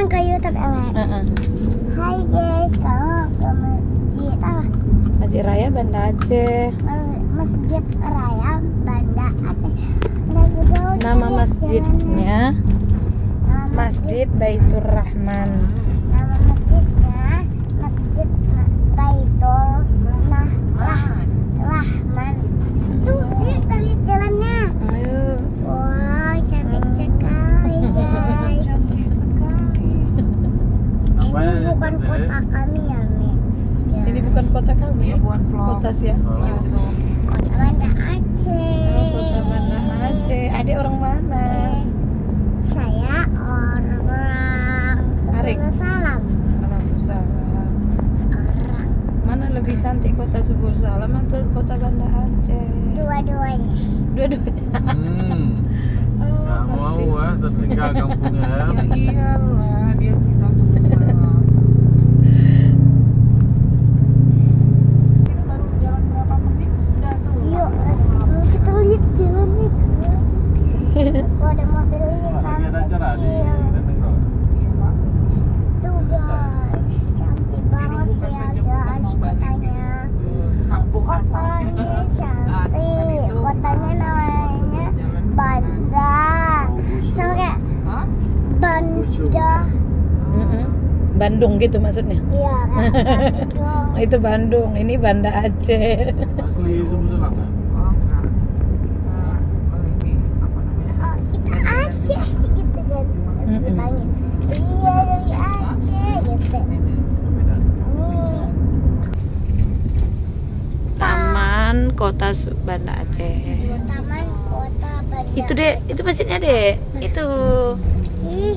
Kenalan ke YouTube Emek. Hai guys, kalau ke masjid apa? Masjid Raya Banda Aceh. Masjid Raya Banda Aceh. Nama masjidnya Masjid Baitur Rahman. Nama masjidnya Masjid Baitur Rahman. Tuh, kita lihat jalannya. Ayo. Wow, cantik sekali guys. Ini bukan kota kami ya, Mi. Ya. Ini bukan kota kami ya? Bukan vlog. Kota siapa? Kota Banda Aceh. Kota Banda Aceh. Adik orang mana? Saya orang Arik. Sepuluh Salam. Orang Salam. Orang Mana lebih cantik kota Sepuluh Salam atau kota Banda Aceh? dua-duanya. Dua-duanya. Oh, Nggak mau ngerti. tertinggal kampungnya. Ya iyalah, dia cinta Sepuluh Salam. Kita baru jalan berapa menit udah tuh. Yuk, let's go. Kita lihat jalannya. Oh, ada mobil hitam Lagi ada acara di kecil. Dentenggol. Iya, bagus. Tuh guys, cantik banget bukan ya penjemputan guys mau balik kotanya. Kampung Kotanya cantik. Kotanya namanya Banda. Sama kayak Hah? Banda. Bandung gitu maksudnya. Iya, kayak Bandung. Oh, itu Bandung, ini Banda Aceh. Asli Sepuluh Salam kan? Oh, enggak. Kita ini apa namanya? Oh, kita Aceh gitu kan. Ditanya, iya dari Aceh gitu. Ini Taman Kota Banda Aceh. Taman Kota Banda. Itu deh, itu masjidnya deh. Itu. Ih,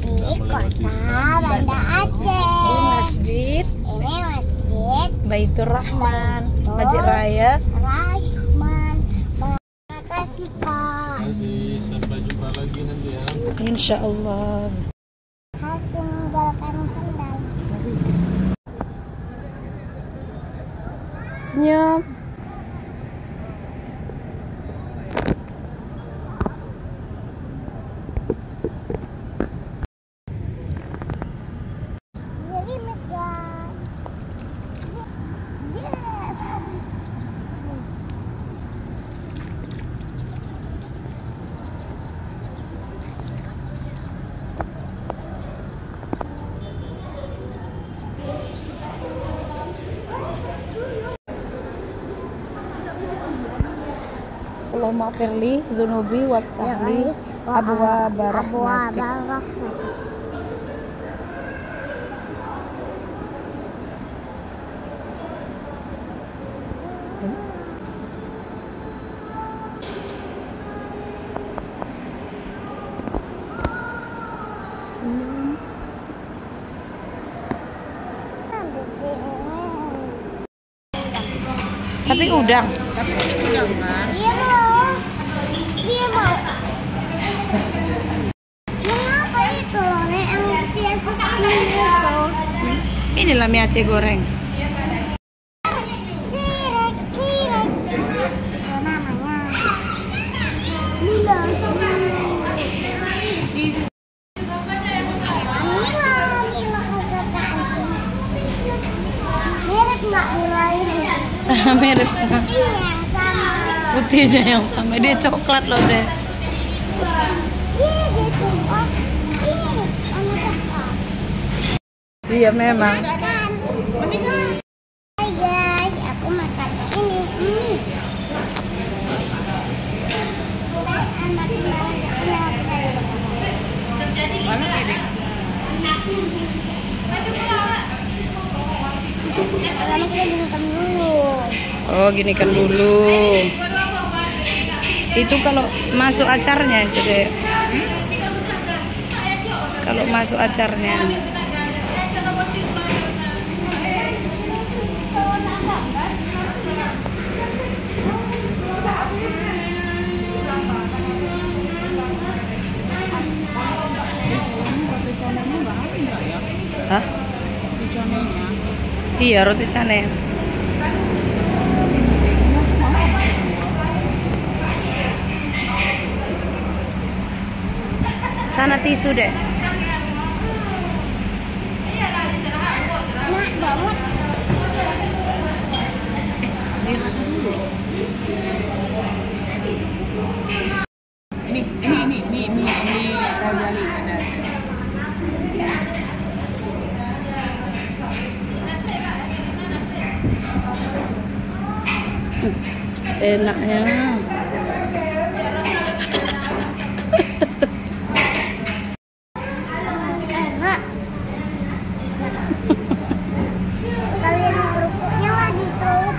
ini kota Banda Aceh. Ini masjid Ini masjid Baitur Rahman, Masjid Raya. Rahman. Makasih Kak. Masih sampai jumpa lagi nanti ya. Insya Allah. Harus meninggalkan sendal. Senyum. Jadi Miss guys. Yes. Allahumma firli zunubi wa tahli abwa barahmatik. Senyum. Tapi udang. Tapi ini udang kan? Dia mau. Dia mau. Mengapa itu loh, Nek? Yang biasa itu. Inilah mie Aceh goreng. Sirek. Itu namanya. Lila sama. Mila kesukaan. Mirip nggak Mila ini? Mirip Putihnya yang sama. putihnya yang sama. Dia coklat loh deh. Iya gitu. Oh, ini warna coklat. Iya memang. Kan. Hai guys, aku makan ini. Mana ini? Pertama kita dimakan dulu. Oh gini kan dulu. Itu kalau masuk acarnya itu deh. Kalau masuk acarnya. Hah? Roti canainya. Iya roti canai. Sana tisu deh. Enak banget. Ini rasa dulu. Ini Rajali benar. Enaknya. Enak. Kalian kerupuknya lagi tuh.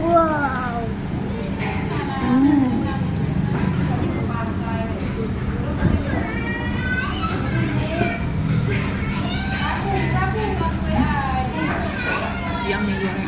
Wow. Yang